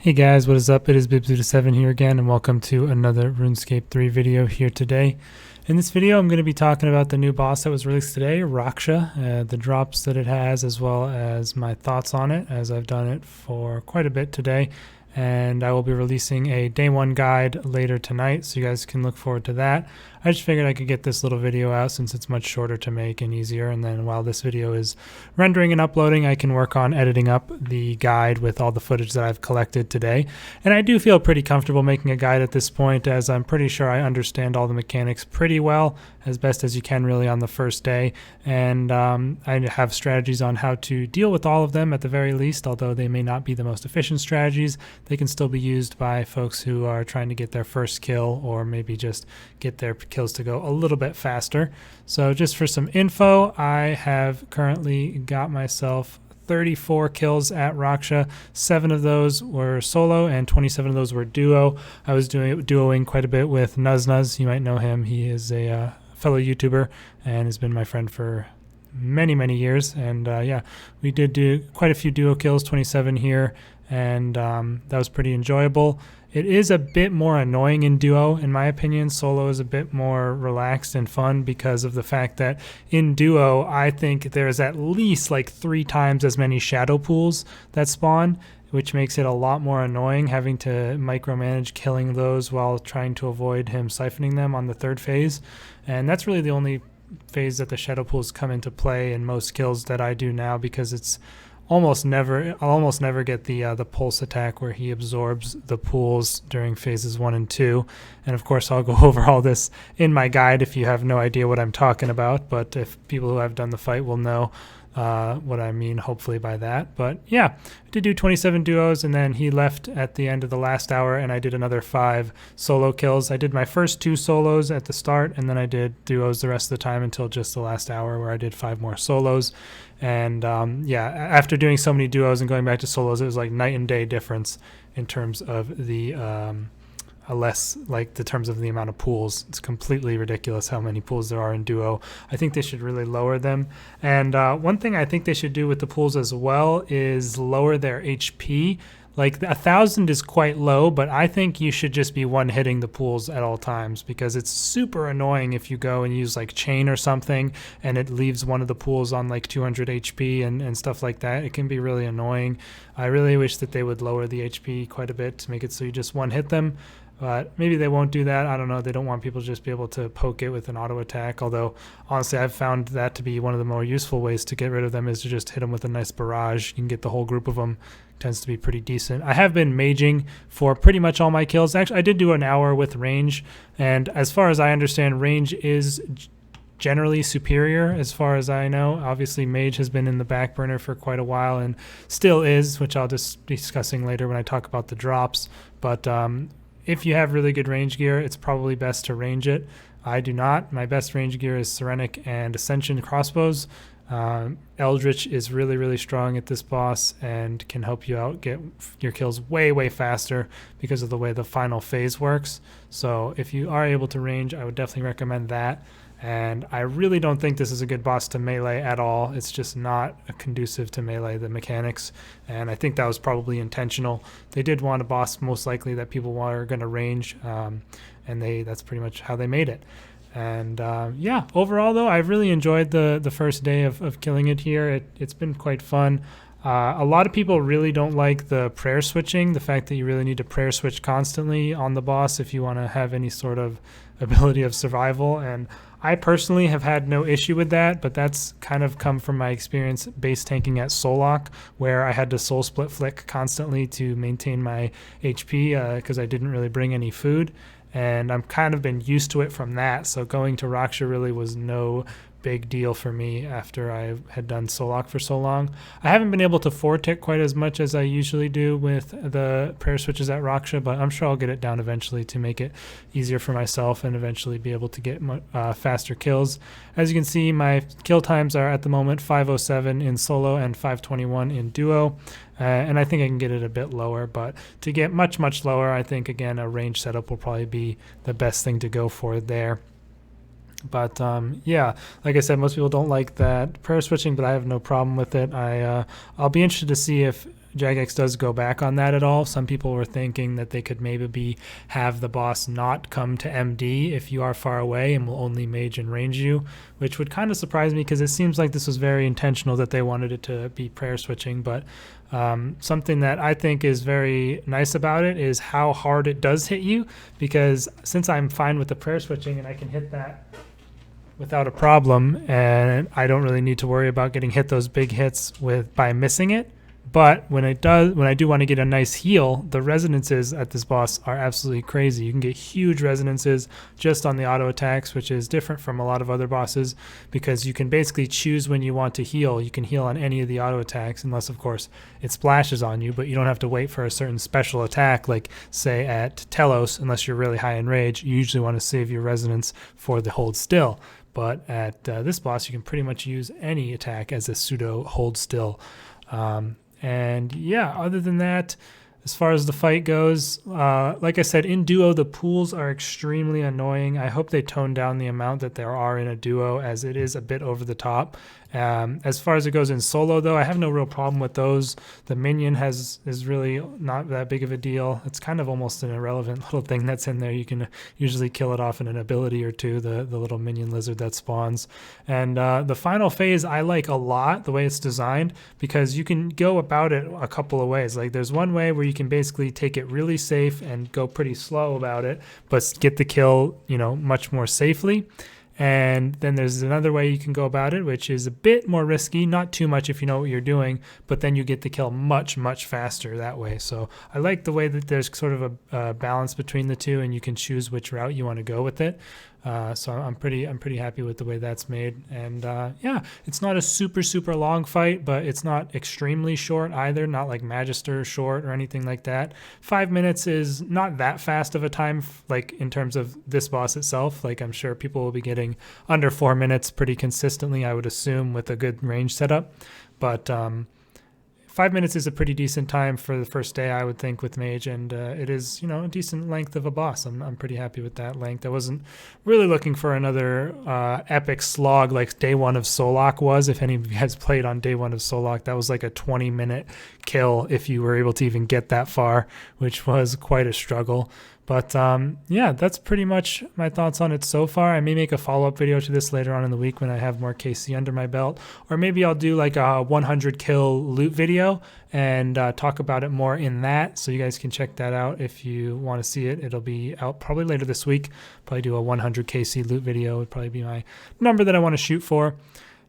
Hey guys, what is up? It is Bibs7 here again, and welcome to another RuneScape 3 video here today. In this video, I'm going to be talking about the new boss that was released today, Raksha, the drops that it has, as well as my thoughts on it, as I've done it for quite a bit today. And I will be releasing a day one guide later tonight, so you guys can look forward to that. I just figured I could get this little video out since it's much shorter to make and easier, and then while this video is rendering and uploading, I can work on editing up the guide with all the footage that I've collected today. And I do feel pretty comfortable making a guide at this point, as I'm pretty sure I understand all the mechanics pretty well, as best as you can really on the first day. And I have strategies on how to deal with all of them at the very least, although they may not be the most efficient strategies. They can still be used by folks who are trying to get their first kill, or maybe just get their kills to go a little bit faster. So just for some info, I have currently got myself 34 kills at Raksha. 7 of those were solo and 27 of those were duo. I was duoing quite a bit with Nuznuz. You might know him. He is a fellow YouTuber and has been my friend for many years. And yeah, we did do quite a few duo kills, 27 here, and that was pretty enjoyable. It is a bit more annoying in duo, in my opinion. Solo is a bit more relaxed and fun because of the fact that in duo, I think there's at least like 3 times as many shadow pools that spawn, which makes it a lot more annoying having to micromanage killing those while trying to avoid him siphoning them on the 3rd phase. And that's really the only phase that the shadow pools come into play in most kills that I do now, because it's I'll almost never get the pulse attack where he absorbs the pools during phases 1 and 2. And of course, I'll go over all this in my guide if you have no idea what I'm talking about. But if people who have done the fight will know what I mean, hopefully, by that. But yeah, I did do 27 duos, and then he left at the end of the last hour, and I did another 5 solo kills. I did my first 2 solos at the start, and then I did duos the rest of the time until just the last hour, where I did 5 more solos. And yeah, after doing so many duos and going back to solos, it was like night and day difference in terms of the terms of the amount of pools. It's completely ridiculous how many pools there are in duo. I think they should really lower them. And one thing I think they should do with the pools as well is lower their HP. Like 1,000 is quite low, but I think you should just be one-hitting the pools at all times, because it's super annoying if you go and use like chain or something and it leaves one of the pools on like 200 HP and stuff like that. It can be really annoying. I really wish that they would lower the HP quite a bit to make it so you just one-hit them. But maybe they won't do that. I don't know. They don't want people to just be able to poke it with an auto attack. Although, honestly, I've found that to be one of the more useful ways to get rid of them, is to just hit them with a nice barrage. You can get the whole group of them. It tends to be pretty decent. I have been maging for pretty much all my kills. Actually, I did do an hour with range. And as far as I understand, range is generally superior as far as I know. Obviously, mage has been in the back burner for quite a while and still is, which I'll just be discussing later when I talk about the drops. But if you have really good range gear, it's probably best to range it. I do not. My best range gear is Serenic and Ascension crossbows. Eldritch is really strong at this boss and can help you out get your kills way faster because of the way the final phase works. So if you are able to range, I would definitely recommend that. And I really don't think this is a good boss to melee at all. It's just not conducive to melee, the mechanics. And I think that was probably intentional. They did want a boss most likely that people were going to range, and that's pretty much how they made it. And yeah, overall though, I've really enjoyed the first day of killing it here. It's been quite fun. A lot of people really don't like the prayer switching, the fact that you really need to prayer switch constantly on the boss if you want to have any sort of ability of survival. And I personally have had no issue with that, but that's kind of come from my experience base tanking at Solok, where I had to soul split flick constantly to maintain my HP because I didn't really bring any food. And I'm kind of been used to it from that. So going to Raksha really was no big deal for me after I had done Solok for so long. I haven't been able to fortick quite as much as I usually do with the prayer switches at Raksha, but I'm sure I'll get it down eventually to make it easier for myself and eventually be able to get faster kills. As you can see, my kill times are at the moment 5:07 in solo and 5:21 in duo. And I think I can get it a bit lower, but to get much lower, I think, again, a range setup will probably be the best thing to go for there. But yeah, like I said, most people don't like that prayer switching, but I have no problem with it. I'll be interested to see if Jagex does go back on that at all. Some people were thinking that they could maybe have the boss not come to MD if you are far away and will only mage and range you, which would kind of surprise me because it seems like this was very intentional that they wanted it to be prayer switching. But something that I think is very nice about it is how hard it does hit you, because since I'm fine with the prayer switching and I can hit that without a problem, and I don't really need to worry about getting hit those big hits by missing it. But when I do want to get a nice heal, the resonances at this boss are absolutely crazy. You can get huge resonances just on the auto attacks, which is different from a lot of other bosses because you can basically choose when you want to heal. You can heal on any of the auto attacks, unless of course it splashes on you, but you don't have to wait for a certain special attack, like say at Telos, unless you're really high in rage. You usually want to save your resonance for the hold still. But at this boss, you can pretty much use any attack as a pseudo hold still. And yeah, other than that, as far as the fight goes, like I said, in duo, the pools are extremely annoying. I hope they tone down the amount that there are in a duo, as it is a bit over the top. As far as it goes in solo, though, I have no real problem with those. The minion is really not that big of a deal. It's kind of almost an irrelevant little thing that's in there. You can usually kill it off in an ability or two, the little minion lizard that spawns. And the final phase I like a lot, the way it's designed, because you can go about it a couple of ways. Like there's one way where you can basically take it really safe and go pretty slow about it, but get the kill, much more safely. And then there's another way you can go about it, which is a bit more risky, not too much if you know what you're doing, but then you get the kill much, much faster that way. So I like the way that there's sort of a balance between the two, and you can choose which route you want to go with it. So I'm pretty happy with the way that's made. And yeah, it's not a super long fight, but it's not extremely short either, not like Magister short or anything like that. 5 minutes is not that fast of a time, like in terms of this boss itself. Like I'm sure people will be getting under 4 minutes pretty consistently, I would assume, with a good range setup. But 5 minutes is a pretty decent time for the first day, I would think, with Mage, and it is, a decent length of a boss. I'm pretty happy with that length. I wasn't really looking for another epic slog like Day 1 of Solok was. If any of you guys played on Day 1 of Solok, that was like a 20-minute kill if you were able to even get that far, which was quite a struggle. But yeah, that's pretty much my thoughts on it so far. I may make a follow-up video to this later on in the week when I have more KC under my belt. Or maybe I'll do like a 100 kill loot video and talk about it more in that. So you guys can check that out if you want to see it. It'll be out probably later this week. Probably do a 100 KC loot video would probably be my number that I want to shoot for.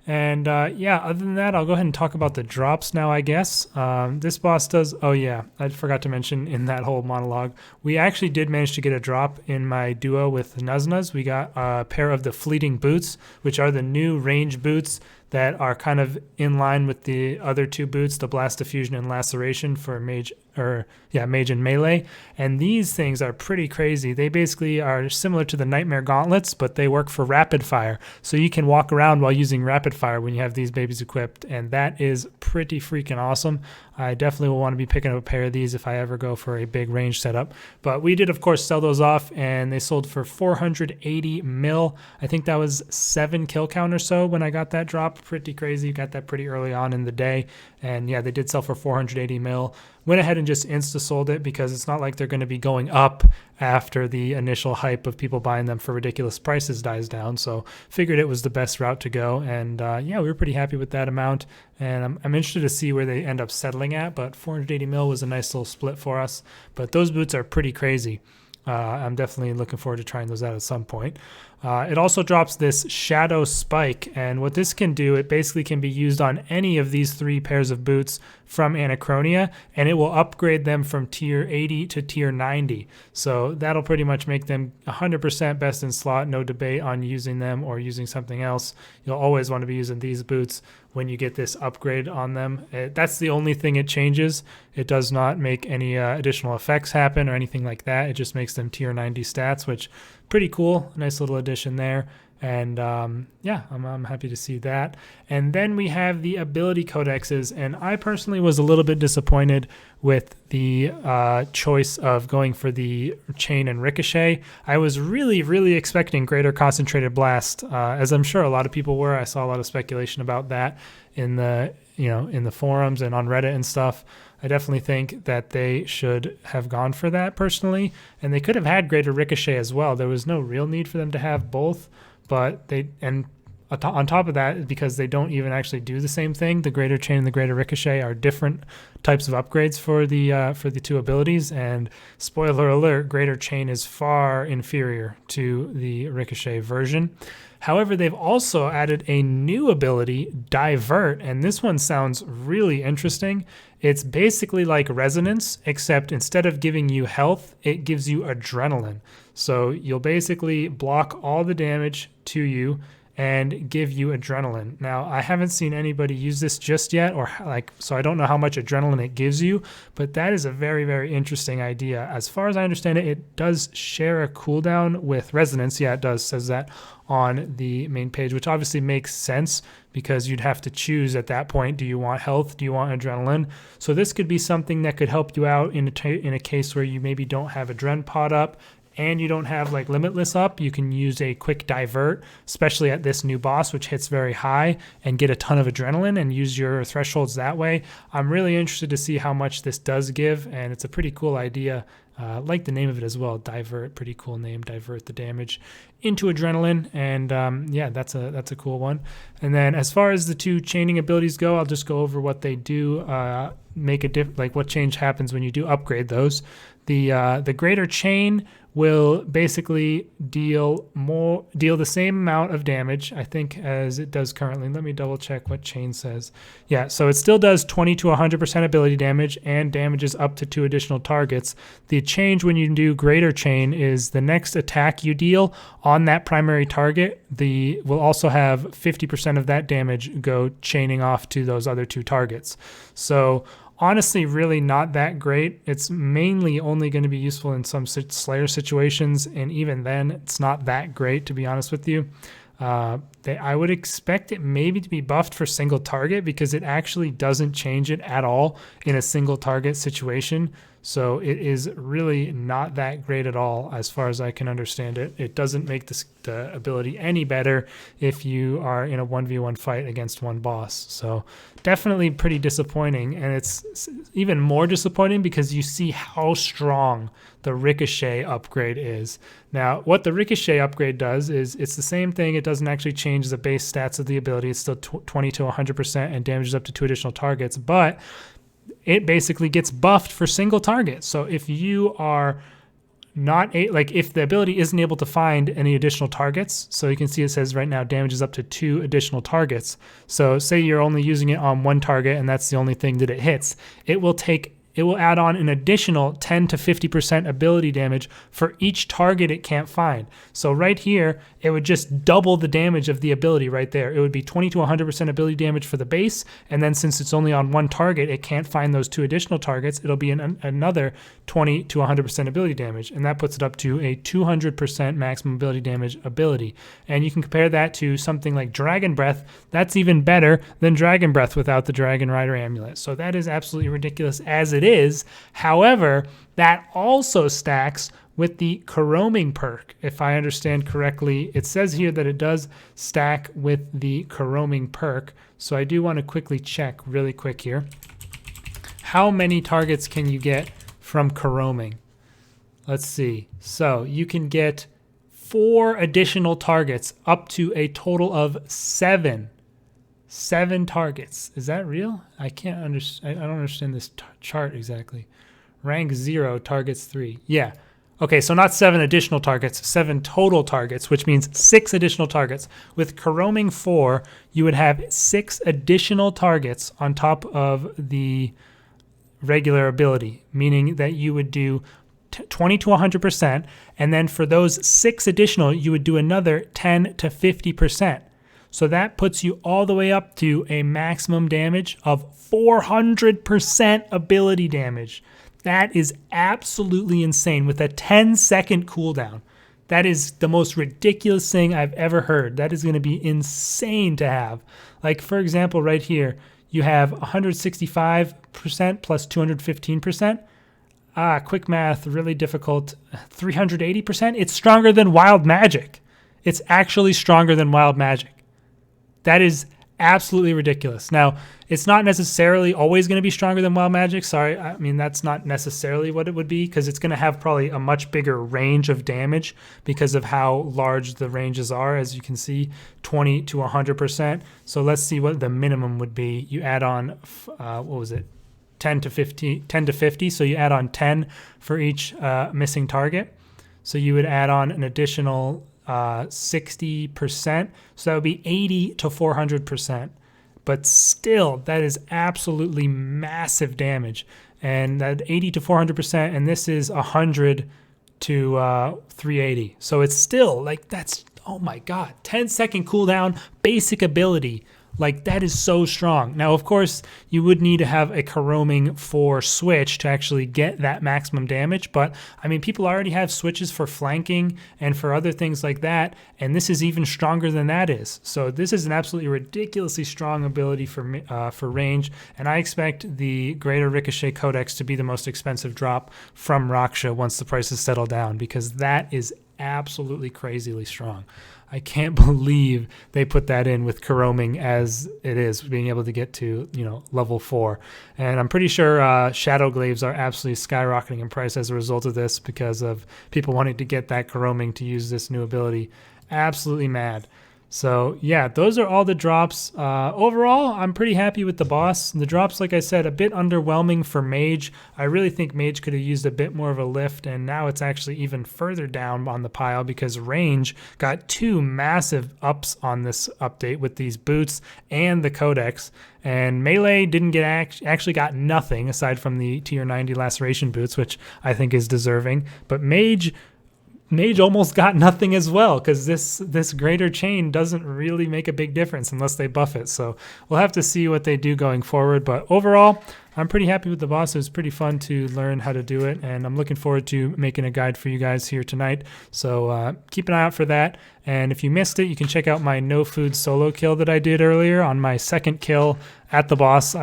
And yeah, other than that, I'll go ahead and talk about the drops now, I guess. This boss does, oh yeah, I forgot to mention in that whole monologue, we actually did manage to get a drop in my duo with Nuznuz. We got a pair of the Fleeting Boots, which are the new range boots that are kind of in line with the other two boots, the Blast Diffusion and Laceration for Mage and Melee. And these things are pretty crazy. They basically are similar to the Nightmare Gauntlets, but they work for rapid fire. So you can walk around while using rapid fire when you have these babies equipped, and that is pretty freaking awesome. I definitely will want to be picking up a pair of these if I ever go for a big range setup. But we did, of course, sell those off, and they sold for 480 mil. I think that was 7 kill count or so when I got that drop. Pretty crazy. Got that pretty early on in the day. And yeah, they did sell for 480 mil. Went ahead and just insta-sold it because it's not like they're going to be going up after the initial hype of people buying them for ridiculous prices dies down. So figured it was the best route to go. And yeah, we were pretty happy with that amount. And I'm interested to see where they end up settling at. But 480 mil was a nice little split for us. But those boots are pretty crazy. I'm definitely looking forward to trying those out at some point. It also drops this Shadow Spike, and what this can do, it basically can be used on any of these 3 pairs of boots from Anachronia, and it will upgrade them from tier 80 to tier 90. So that'll pretty much make them 100% best in slot, no debate on using them or using something else. You'll always want to be using these boots when you get this upgrade on them. That's the only thing it changes. It does not make any additional effects happen or anything like that. It just makes them tier 90 stats, which pretty cool. Nice little addition there. And yeah, I'm happy to see that. And then we have the ability codexes, and I personally was a little bit disappointed with the choice of going for the chain and ricochet. I was really expecting greater concentrated blast, as I'm sure a lot of people were. I saw a lot of speculation about that in the in the forums and on Reddit and stuff. I definitely think that they should have gone for that personally, and they could have had greater ricochet as well. There was no real need for them to have both. But on top of that, because they don't even actually do the same thing, the greater chain and the greater ricochet are different types of upgrades for the two abilities. And spoiler alert, greater chain is far inferior to the ricochet version. However, they've also added a new ability, Divert, and this one sounds really interesting. It's basically like Resonance, except instead of giving you health, it gives you adrenaline. So you'll basically block all the damage to you and give you adrenaline. Now, I haven't seen anybody use this just yet, so I don't know how much adrenaline it gives you, but that is a very interesting idea. As far as I understand it, it does share a cooldown with Resonance. Yeah, it does, says that on the main page, which obviously makes sense because you'd have to choose at that point, do you want health, do you want adrenaline? So this could be something that could help you out in a case where you maybe don't have Adren pod up, and you don't have like Limitless up. You can use a quick Divert, especially at this new boss, which hits very high, and get a ton of adrenaline and use your thresholds that way. I'm really interested to see how much this does give, and it's a pretty cool idea. Like the name of it as well, Divert, pretty cool name, divert the damage into adrenaline, and yeah, that's a cool one. And then as far as the two chaining abilities go, I'll just go over what they do, like what change happens when you do upgrade those. The greater chain will basically deal the same amount of damage, I think, as it does currently. Let me double check what chain says. Yeah, so it still does 20 to 100% ability damage and damages up to 2 additional targets. The change when you do greater chain is the next attack you deal on that primary target, will also have 50% of that damage go chaining off to those other 2 targets. So honestly, really not that great. It's mainly only going to be useful in some Slayer situations, and even then, it's not that great, to be honest with you. I would expect it maybe to be buffed for single target because it actually doesn't change it at all in a single target situation. So it is really not that great at all as far as I can understand it. It doesn't make the ability any better if you are in a 1v1 fight against one boss. So definitely pretty disappointing, and it's even more disappointing because you see how strong the Ricochet upgrade is. Now, what the Ricochet upgrade does is it's the same thing. It doesn't actually change the base stats of the ability. It's still 20 to 100% and damages up to 2 additional targets, but it basically gets buffed for single target. So if you are not if the ability isn't able to find any additional targets, so you can see it says right now damages up to 2 additional targets. So say you're only using it on one target and that's the only thing that it hits, it will add on an additional 10 to 50% ability damage for each target it can't find. So right here, it would just double the damage of the ability right there. It would be 20 to 100% ability damage for the base, and then since it's only on one target, it can't find those 2 additional targets, it'll be another 20 to 100% ability damage, and that puts it up to a 200% maximum ability damage ability. And you can compare that to something like Dragon Breath. That's even better than Dragon Breath without the Dragon Rider Amulet. So that is absolutely ridiculous as it is. However, that also stacks with the Corroming perk. If I understand correctly, it says here that it does stack with the Corroming perk. So I do want to quickly check really quick here. How many targets can you get from Corroming? Let's see. So you can get 4 additional targets up to a total of 7. 7 targets. Is that real? I can't understand. I don't understand this chart exactly. Rank 0, targets 3. Yeah. Okay, so not 7 additional targets, 7 total targets, which means 6 additional targets. With Corroming 4, you would have 6 additional targets on top of the regular ability, meaning that you would do 20 to 100%, and then for those 6 additional, you would do another 10 to 50%. So that puts you all the way up to a maximum damage of 400% ability damage. That is absolutely insane with a 10-second cooldown. That is the most ridiculous thing I've ever heard. That is going to be insane to have. Like, for example, right here, you have 165% plus 215%. Quick math, really difficult. 380%. It's stronger than Wild Magic. It's actually stronger than Wild Magic. That is absolutely ridiculous. Now, it's not necessarily always going to be stronger than Wild Magic. Sorry, I mean, that's not necessarily what it would be, because it's going to have probably a much bigger range of damage because of how large the ranges are. As you can see, 20 to 100%. So let's see what the minimum would be. You add on, what was it? 10 to 50. So you add on 10 for each missing target. So you would add on an additional 60%. So that would be 80 to 400%. But still, that is absolutely massive damage. And that 80 to 400%, and this is 100 to 380. So it's still like, that's, oh my God, 10-second cooldown, basic ability. Like, that is so strong. Now, of course, you would need to have a Karoming 4 switch to actually get that maximum damage. But, I mean, people already have switches for flanking and for other things like that. And this is even stronger than that is. So this is an absolutely ridiculously strong ability for range. And I expect the Greater Ricochet Codex to be the most expensive drop from Raksha once the prices settle down, because that is absolutely crazily strong. I can't believe they put that in with Karoming as it is, being able to get to, level 4. And I'm pretty sure Shadow Glaives are absolutely skyrocketing in price as a result of this, because of people wanting to get that Karoming to use this new ability. Absolutely mad. So yeah, those are all the drops. Overall, I'm pretty happy with the boss. The drops, like I said, a bit underwhelming for Mage. I really think Mage could have used a bit more of a lift, and now it's actually even further down on the pile because Range got 2 massive ups on this update with these boots and the Codex. And Melee didn't get actually got nothing aside from the tier 90 laceration boots, which I think is deserving. But Mage almost got nothing as well, because this greater chain doesn't really make a big difference unless they buff it. So we'll have to see what they do going forward. But overall, I'm pretty happy with the boss. It was pretty fun to learn how to do it, and I'm looking forward to making a guide for you guys here tonight. So keep an eye out for that. And if you missed it, you can check out my no food solo kill that I did earlier. On my second kill at the boss,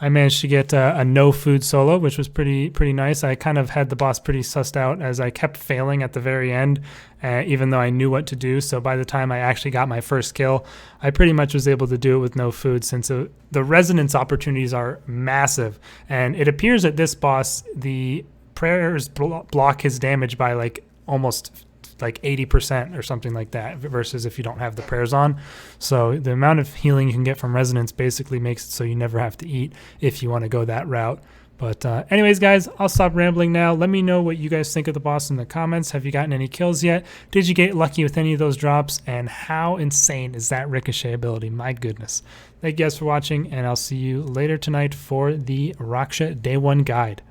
I managed to get a no food solo, which was pretty nice. I kind of had the boss pretty sussed out as I kept failing at the very end, even though I knew what to do. So by the time I actually got my first kill, I pretty much was able to do it with no food, since the resonance opportunities are massive. And it appears that this boss, the prayers block his damage by almost 80% or something like that, versus if you don't have the prayers on. So the amount of healing you can get from resonance basically makes it so you never have to eat if you want to go that route. But anyways, guys, I'll stop rambling now. Let me know what you guys think of the boss in the comments. Have you gotten any kills yet? Did you get lucky with any of those drops? And how insane is that Ricochet ability? My goodness. Thank you guys for watching, and I'll see you later tonight for the Raksha Day 1 guide.